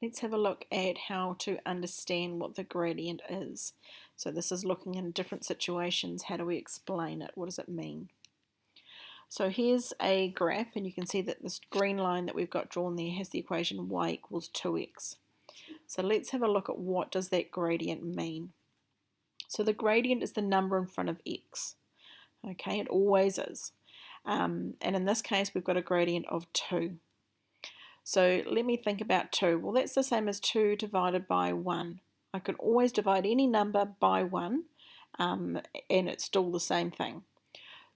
Let's have a look at how to understand what the gradient is. So this is looking in different situations. How do we explain it? What does it mean? So here's a graph, and you can see that this green line that we've got drawn there has the equation y equals 2x. So let's have a look at what does that gradient mean. So the gradient is the number in front of x. Okay, it always is. And in this case, we've got a gradient of 2. So let me think about 2. Well, that's the same as 2 divided by 1. I can always divide any number by 1, and it's still the same thing.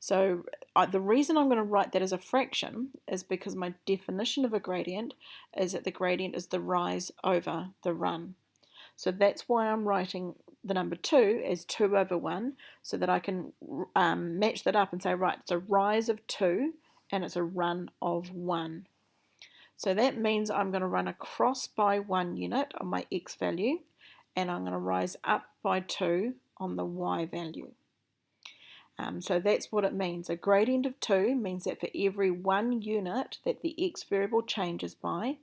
So the reason I'm going to write that as a fraction is because my definition of a gradient is that the gradient is the rise over the run. So that's why I'm writing the number 2 as 2 over 1, so that I can match that up and say, right, it's a rise of 2 and it's a run of 1. So that means I'm going to run across by 1 unit on my x value, and I'm going to rise up by 2 on the y value. So that's what it means. A gradient of 2 means that for every 1 unit that the x variable changes by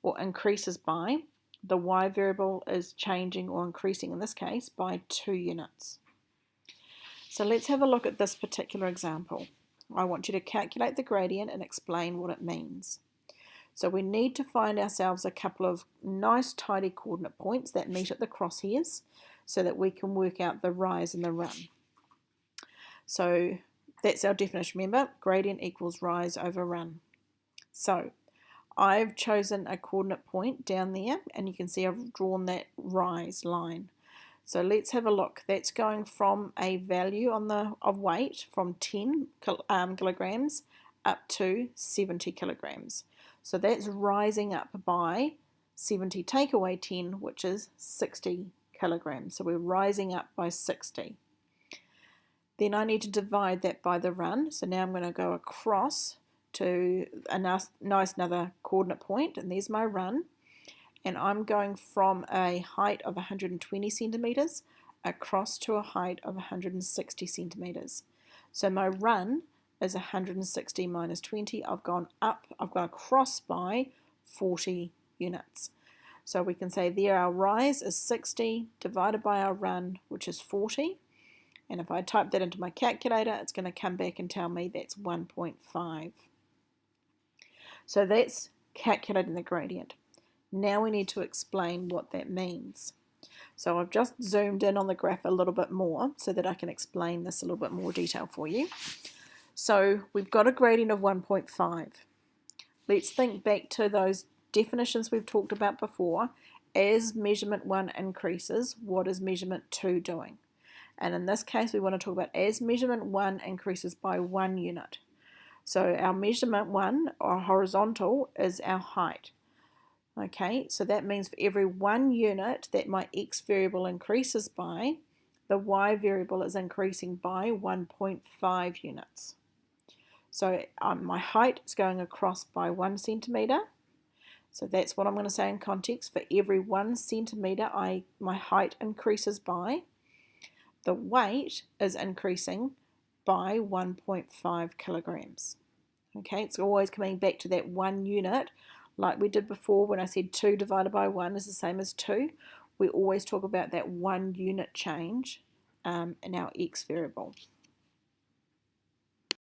or increases by, the y variable is changing or increasing, in this case, by 2 units. So let's have a look at this particular example. I want you to calculate the gradient and explain what it means. So we need to find ourselves a couple of nice tidy coordinate points that meet at the crosshairs so that we can work out the rise and the run. So that's our definition. Remember, gradient equals rise over run. So I've chosen a coordinate point down there, and you can see I've drawn that rise line. So let's have a look. That's going from a value of weight from 10 kilograms up to 70 kilograms. So that's rising up by 70 take away 10, which is 60 kilograms. So we're rising up by 60. Then I need to divide that by the run. So now I'm going to go across to a nice another coordinate point, and there's my run. And I'm going from a height of 120 centimeters across to a height of 160 centimeters. So my run is 160 minus 20. I've gone across by 40 units. So we can say there our rise is 60 divided by our run, which is 40. And if I type that into my calculator, it's going to come back and tell me that's 1.5. So that's calculating the gradient. Now we need to explain what that means. So I've just zoomed in on the graph a little bit more so that I can explain this a little bit more detail for you. So we've got a gradient of 1.5. Let's think back to those definitions we've talked about before. As measurement 1 increases, what is measurement 2 doing? And in this case, we want to talk about as measurement 1 increases by 1 unit. So our measurement 1, or horizontal, is our height. Okay, so that means for every 1 unit that my x variable increases by, the y variable is increasing by 1.5 units. So my height is going across by 1 centimetre. So that's what I'm going to say in context. For every 1 centimetre my height increases by, the weight is increasing by 1.5 kilograms. Okay, it's always coming back to that 1 unit, like we did before when I said 2 divided by 1 is the same as 2. We always talk about that 1 unit change in our x variable.